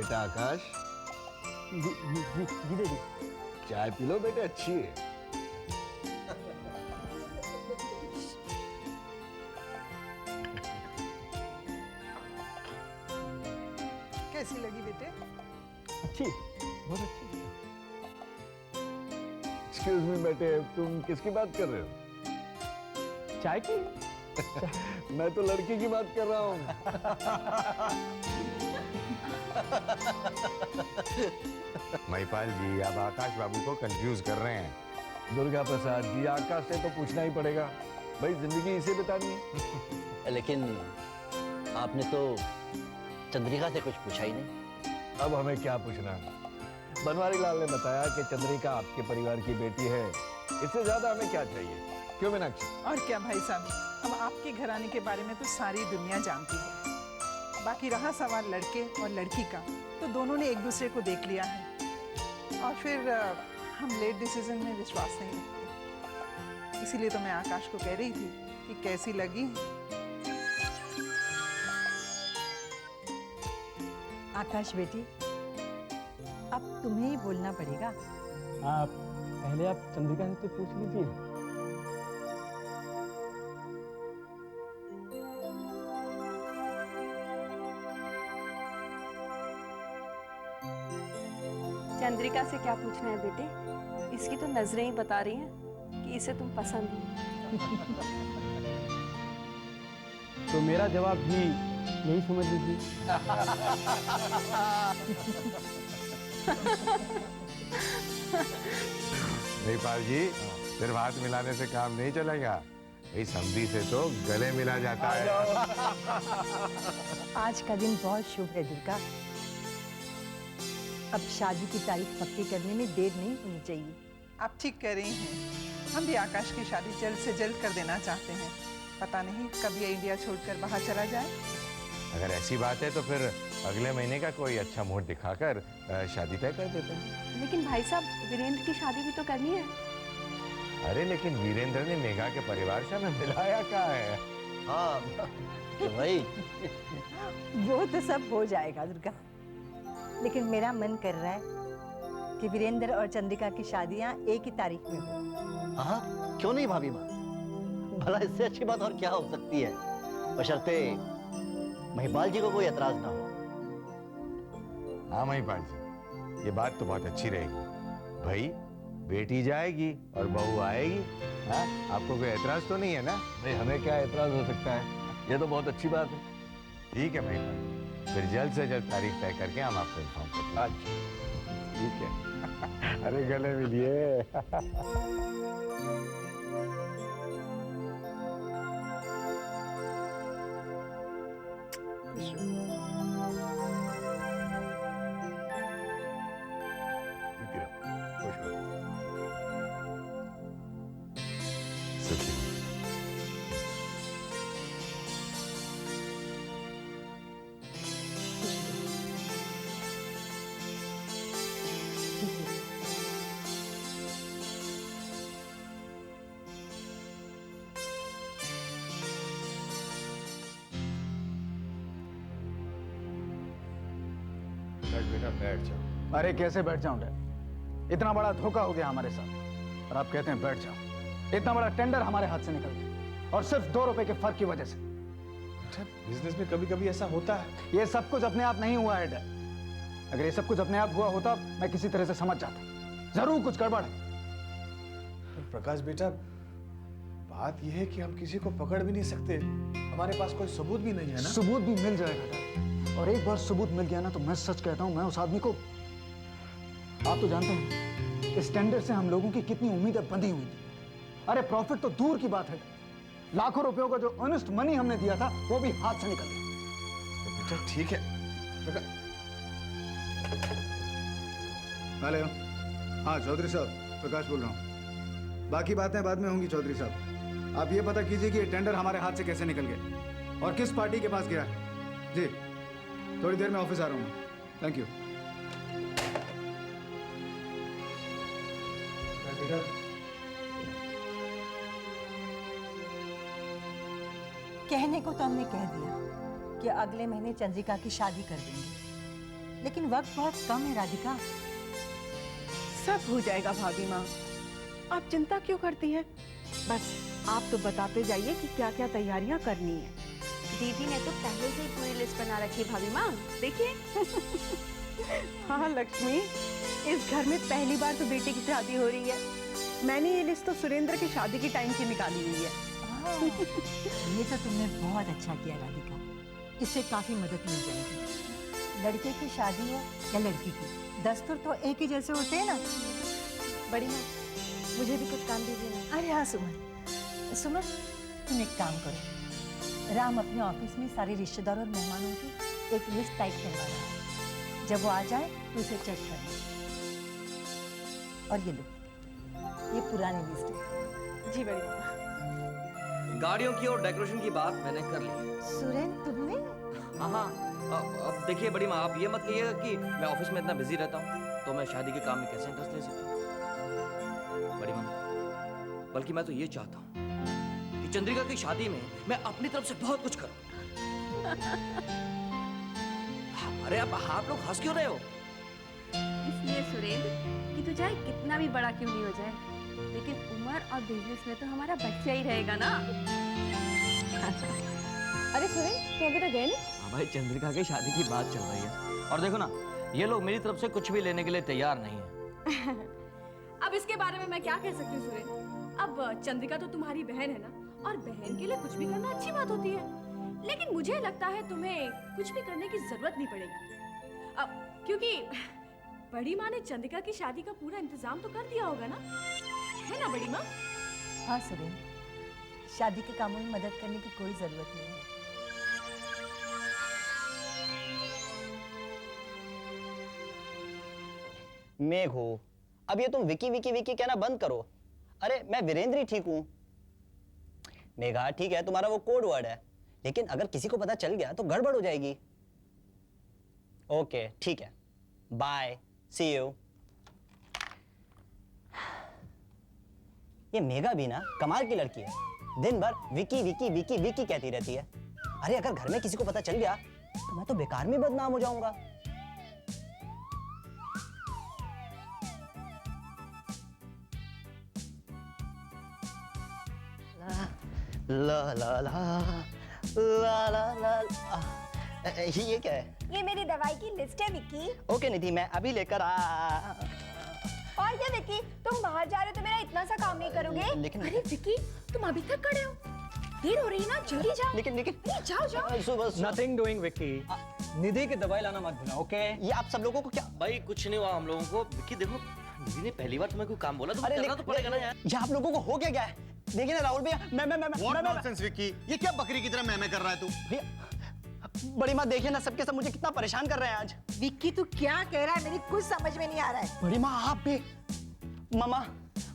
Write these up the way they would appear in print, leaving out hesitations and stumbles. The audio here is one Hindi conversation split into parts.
बेटा आकाश, जी जी जी जी दीदी। चाय पी लो बेटे, अच्छी है। कैसी लगी बेटे? अच्छी, बहुत अच्छी। एक्सक्यूज मी बेटे, तुम किसकी बात कर रहे हो? चाय की? मैं तो लड़की की बात कर रहा हूँ। महिपाल जी, आप आकाश बाबू को कंफ्यूज कर रहे हैं। दुर्गा प्रसाद जी, आकाश से तो पूछना ही पड़ेगा भाई, जिंदगी इसे बितानी है। लेकिन आपने तो चंद्रिका से कुछ पूछा ही नहीं। अब हमें क्या पूछना? बनवारी लाल ने बताया कि चंद्रिका आपके परिवार की बेटी है, इससे ज्यादा हमें क्या चाहिए? क्यों मीनाक्षी? और क्या भाई साहब, अब आपके घराने के बारे में तो सारी दुनिया जानती है। बाकी रहा सवाल लड़के और लड़की का, तो दोनों ने एक दूसरे को देख लिया है। और फिर हम लेट डिसीजन में विश्वास नहीं रखते। इसीलिए तो मैं आकाश को कह रही थी कि कैसी लगी। आकाश बेटी, अब तुम्हें ही बोलना पड़ेगा। आप पहले आप चंद्रिका से तो पूछ लीजिए। चंद्रिका से क्या पूछना है बेटे? इसकी तो नजरें ही बता रही हैं कि इसे तुम पसंद हो। तो मेरा जवाब भी यही समझ लीजिए। महिपाल जी, सिर्फ हाथ मिलाने से काम नहीं चलेगा। इस समधी से तो गले मिला जाता है। आज का दिन बहुत शुभ है दुर्गा। अब शादी की तारीख पक्की करने में देर नहीं होनी चाहिए। आप ठीक कह रही हैं। हम भी आकाश की शादी जल्द से जल्द कर देना चाहते हैं। पता नहीं कब ये इंडिया छोड़कर बाहर चला जाए। अगर ऐसी बात है तो फिर अगले महीने का कोई अच्छा मुहूर्त दिखाकर शादी तय कर देते हैं। लेकिन भाई साहब, वीरेंद्र की शादी भी तो करनी है। अरे लेकिन वीरेंद्र ने मेघा के परिवार से हमें मिलाया क्या है? हाँ तो भाई, वो तो सब हो जाएगा दुर्गा, लेकिन मेरा मन कर रहा है कि वीरेंद्र और चंद्रिका की शादियां एक ही तारीख में हो। हाँ क्यों नहीं भाभी माँ, भला इससे अच्छी बात और क्या हो सकती है, बशर्ते महिपाल जी को कोई एतराज ना हो। हाँ महिपाल जी, ये बात तो बहुत अच्छी रहेगी। भाई बेटी जाएगी और बहू आएगी। हाँ, आपको कोई एतराज तो नहीं है ना? भाई हमें क्या एतराज हो सकता है? ये तो बहुत अच्छी बात है। ठीक है महिपाल, फिर जल्द से जल्द तारीख तय करके हम आपको इन्फॉर्म करते हैं। ठीक है। अरे गले मिलिए। सुखी हो। बेटा बैठ जाओ। अरे कैसे बैठ जाऊं डैड? इतना बड़ा धोखा हो गया हमारे साथ और आप कहते हैं बैठ जाओ। इतना बड़ा टेंडर हमारे हाथ से निकल गया और सिर्फ 2 रुपए के फर्क की वजह से। बिजनेस में कभी कभी ऐसा होता है। ये सब कुछ अपने आप नहीं हुआ है डैड। अगर ये सब कुछ अपने आप हुआ होता मैं किसी तरह से समझ जाता। जरूर कुछ गड़बड़ है। तो प्रकाश बेटा, बात यह है कि हम किसी को पकड़ भी नहीं सकते, हमारे पास कोई सबूत भी नहीं है ना। सबूत भी मिल जाएगा डैड, और एक बार सबूत मिल गया ना तो मैं सच कहता हूं, मैं उस आदमी को, आप तो जानते हैं इस टेंडर से हम लोगों की कितनी उम्मीदें बंधी हुई थी। अरे प्रॉफिट तो दूर की बात है, लाखों रुपयों का जो अर्नेस्ट मनी हमने दिया था वो भी हाथ से निकल गया। बेटा ठीक है। हेलो, हाँ चौधरी साहब, प्रकाश बोल रहा हूँ। बाकी बातें बाद में होंगी चौधरी साहब। आप ये पता कीजिए कि ये टेंडर हमारे हाथ से कैसे निकल गया और किस पार्टी के पास गया है। जी थोड़ी देर में ऑफिस आ रहा हूँ। Thank you. कहने को तो हमने कह दिया कि अगले महीने चंद्रिका की शादी कर देंगे, लेकिन वक्त बहुत कम है राधिका। सब हो जाएगा भाभी माँ, आप चिंता क्यों करती हैं? बस आप तो बताते जाइए कि क्या क्या तैयारियां करनी है। दीदी ने तो पहले से ही पूरी लिस्ट बना रखी है भाभी माँ, देखिए। हाँ लक्ष्मी, इस घर में पहली बार तो बेटे की शादी हो रही है। मैंने ये लिस्ट तो सुरेंद्र की शादी की टाइम की निकाली हुई है। ये तो तुमने बहुत अच्छा किया राधिका, इससे काफी मदद मिल जाएगी। लड़के की शादी हो या लड़की की, दस्तूर तो एक ही जैसे होते हैं ना। बड़ी माँ, मुझे भी कुछ काम दीजिए ना। अरे हाँ सुमन, सुमन तुम एक काम करो, राम अपने ऑफिस में सारे रिश्तेदारों और मेहमानों की एक लिस्ट टाइप करवा रहा है। जब वो आ जाए तो उसे चेक करना। और ये लो, ये पुरानी लिस्ट है। जी बड़ी माँ। गाड़ियों की और डेकोरेशन की बात मैंने कर ली। सुरेंद्र तुमने? हाँ, अब देखिए बड़ी माँ, आप ये मत कहिएगा कि मैं ऑफिस में इतना बिजी रहता हूँ तो मैं शादी के काम में कैसे इंटरेस्ट ले सकता हूँ। बड़ी माँ, बल्कि मैं तो ये चाहता हूँ कि चंद्रिका की शादी में मैं अपनी तरफ से बहुत कुछ करूँ। अरे आप लोग हंस क्यों रहे हो? इसलिए सुरेंद्र कि तू चाहे कितना भी बड़ा क्यों नहीं हो जाए, लेकिन उम्र और बिजनेस में तो हमारा बच्चा ही रहेगा ना। अरे सुरेंद्र, तू अभी तक गए नहीं? हाँ भाई, चंद्रिका की शादी की बात चल रही है और देखो ना, ये लोग मेरी तरफ से कुछ भी लेने के लिए तैयार नहीं है। अब इसके बारे में मैं क्या कह सकती हूँ सुरेंद्र? अब चंद्रिका तो तुम्हारी बहन है ना, और बहन के लिए कुछ भी करना अच्छी बात होती है। लेकिन मुझे लगता है तुम्हें कुछ भी करने की जरूरत नहीं पड़ेगी। अब क्योंकि बड़ी माँ ने चंद्रिका की शादी का पूरा इंतजाम तो कर दिया होगा ना, है ना बड़ी माँ? हाँ सुरेंद्र, शादी के कामों में मदद करने की कोई जरूरत नहीं है। मेघो, अब ये तुम विकी विकी विकी कहना बंद करो। अरे मैं वीरेंद्र ही ठीक हूं। मेघा ठीक है, तुम्हारा वो कोड वर्ड है, लेकिन अगर किसी को पता चल गया तो गड़बड़ हो जाएगी। ओके ठीक है, बाय, सी यू। ये मेघा भी ना कमाल की लड़की है, दिन भर विकी विकी विकी विकी कहती रहती है। अरे अगर घर में किसी को पता चल गया तो मैं तो बेकार में बदनाम हो जाऊंगा। ला ला ला ला ला ला। ये क्या है? ये मेरी दवाई की लिस्ट है विक्की। ओके निधि, मैं अभी लेकर आ। और क्या विक्की, तुम बाहर जा रहे हो तो मेरा इतना सा काम नहीं करोगे? लेकिन अरे विक्की, तुम अभी तक खड़े हो, देर हो रही है ना, जल्दी जाओ। लेकिन जाओ जाओ। सुबह नथिंग डूइंग विक्की, निधि की दवाई लाना मत भूलना, ओके? ये आप सब लोगों को क्या? भाई कुछ नहीं हुआ हम लोगों को। विक्की देखो, निधि ने पहली बार तुम्हें कोई काम बोला तो करना तो पड़ेगा ना यार। ये आप लोगों को हो क्या गया है? देखिए ना राहुल भैया, What nonsense, विक्की? ये क्या बकरी की तरह मैं कर रहा है तू? भैया बड़ी माँ देखिए ना, सबके सब मुझे कितना परेशान कर रहे हैं आज। विक्की तू क्या कह रहा है, मेरी कुछ समझ में नहीं आ रहा है। बड़ी माँ आप भी। मामा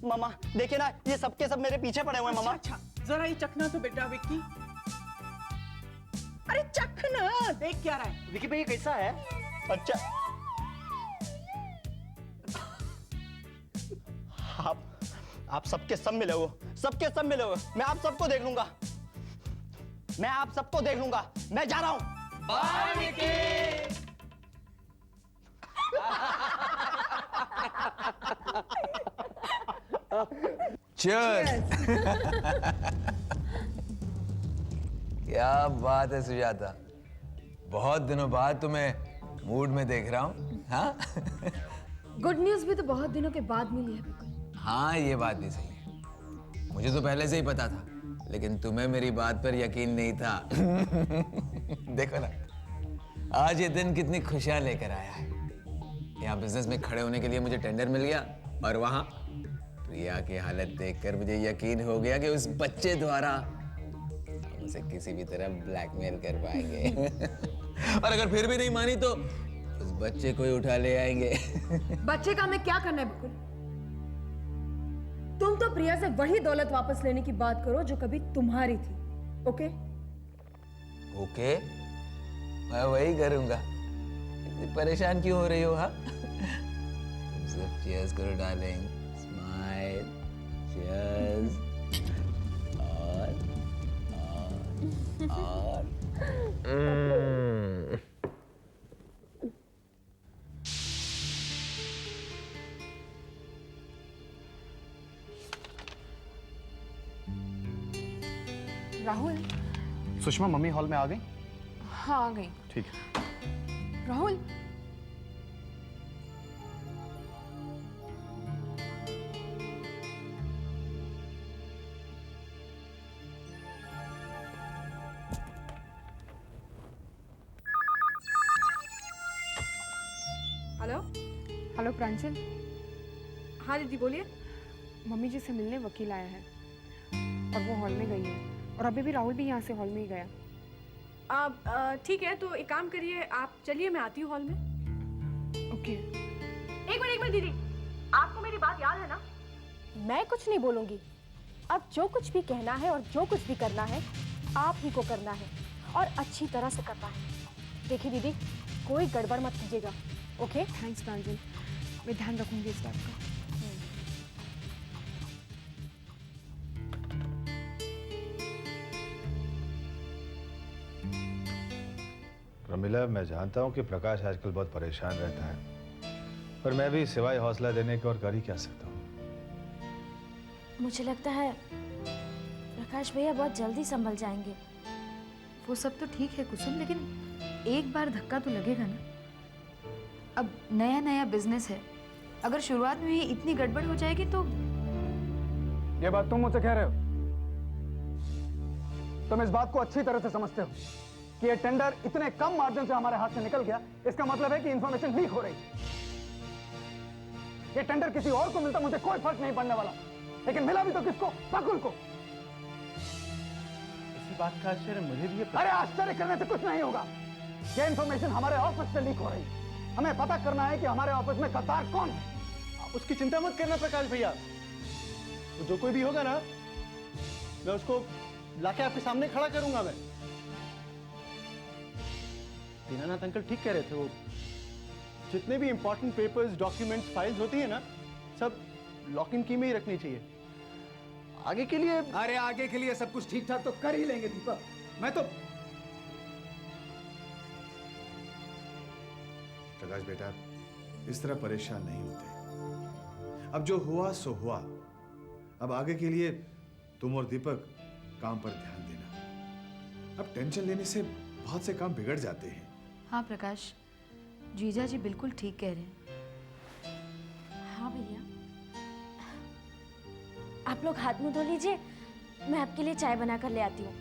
मामा देखिए ना, ये सबके सब मेरे पीछे पड़े हुए हैं। मामा अच्छा, जरा ये चखना तो बेटा विक्की। अरे चखना, देख क्या रहा है। विक्की भैया कैसा है? अच्छा आप सबके सब मिले हो, सबके सब मिले हो। मैं आप सबको देख लूंगा, मैं आप सबको देख लूंगा। मैं जा रहा हूं। बाय विक्की। क्या बात है सुजाता, बहुत दिनों बाद तुम्हें मूड में देख रहा हूँ। हाँ गुड न्यूज़ भी तो बहुत दिनों के बाद मिली है। हाँ ये बात भी सही है, मुझे तो पहले से ही पता था, लेकिन तुम्हें मेरी बात पर यकीन नहीं था। देखो ना, आज ये दिन कितनी खुशियां लेकर आया है। यहाँ बिजनेस में खड़े होने के लिए मुझे टेंडर मिल गया, और वहाँ प्रिया की हालत देखकर मुझे यकीन हो गया कि उस बच्चे द्वारा हम उसे किसी भी तरह ब्लैकमेल कर पाएंगे। और अगर फिर भी नहीं मानी तो उस बच्चे को ही उठा ले आएंगे। बच्चे का हमें क्या करना है बकुल? तुम तो प्रिया से वही दौलत वापस लेने की बात करो जो कभी तुम्हारी थी, ओके? ओके, मैं वही करूंगा। इतनी परेशान क्यों हो रही हो? हाँ तुम सब चीयर्स करो डार्लिंग, स्माइल, चीयर्स। और राहुल। सुषमा मम्मी हॉल में आ गई? हाँ आ गई। ठीक है। राहुल। हेलो। हेलो प्रांजल। हाँ दीदी बोलिए। मम्मी जी से मिलने वकील आया है और वो हॉल में गई है, और अभी भी राहुल भी यहाँ से हॉल में ही गया। ठीक है, तो एक काम करिए, आप चलिए, मैं आती हूँ हॉल में। ओके। एक मिनट दीदी, आपको मेरी बात याद है ना? मैं कुछ नहीं बोलूंगी। अब जो कुछ भी कहना है और जो कुछ भी करना है आप ही को करना है, और अच्छी तरह से करना है। देखिए दीदी, कोई गड़बड़ मत कीजिएगा, ओके? थैंक्स प्रांजल, मैं ध्यान रखूंगी इस बात का। प्रमिला, मैं जानता हूँ कि प्रकाश आजकल बहुत परेशान रहता है, पर मैं भी सिवाय हौसला देने के और कर ही क्या सकता हूँ। मुझे लगता है प्रकाश भैया बहुत जल्दी संभल जाएंगे। वो सब तो ठीक है कुसुम, लेकिन एक बार धक्का तो लगेगा ना। अब नया नया बिजनेस है, अगर शुरुआत में ही इतनी गड़बड़ हो जाएगी तो। ये बात तुम मुझसे कह रहे हो? तुम इस बात को अच्छी तरह से समझते हो कि ये टेंडर इतने कम मार्जिन से हमारे हाथ से निकल गया, इसका मतलब है कि इंफॉर्मेशन लीक हो रही। ये टेंडर किसी और को मिलता मुझे कोई फर्क नहीं पड़ने वाला, लेकिन मिला भी तो किसको? बकुल को। इसी बात का आश्चर्य मुझे भी है। अरे आश्चर्य करने से कुछ नहीं होगा। ये इंफॉर्मेशन हमारे ऑफिस से लीक हो रही। हमें पता करना है कि हमारे ऑफिस में गद्दार कौन है। उसकी चिंता मत करना प्रकाश भैया, तो जो कोई भी होगा ना, मैं उसको लाके आपके सामने खड़ा करूंगा। मैं दीनानाथ अंकल ठीक कह रहे थे, वो जितने भी इंपॉर्टेंट पेपर्स, डॉक्यूमेंट्स, फाइल्स होती है ना, सब लॉक इन की में ही रखनी चाहिए। आगे के लिए, अरे आगे के लिए सब कुछ ठीक ठाक तो कर ही लेंगे दीपक। मैं तो प्रकाश बेटा, इस तरह परेशान नहीं होते। अब जो हुआ सो हुआ। अब आगे के लिए तुम और दीपक काम पर ध्यान देना। अब टेंशन लेने से बहुत से काम बिगड़ जाते हैं। हाँ प्रकाश, जीजा जी बिल्कुल ठीक कह रहे हैं। हाँ भैया, आप लोग हाथ मुंह धो लीजिए, मैं आपके लिए चाय बना कर ले आती हूँ।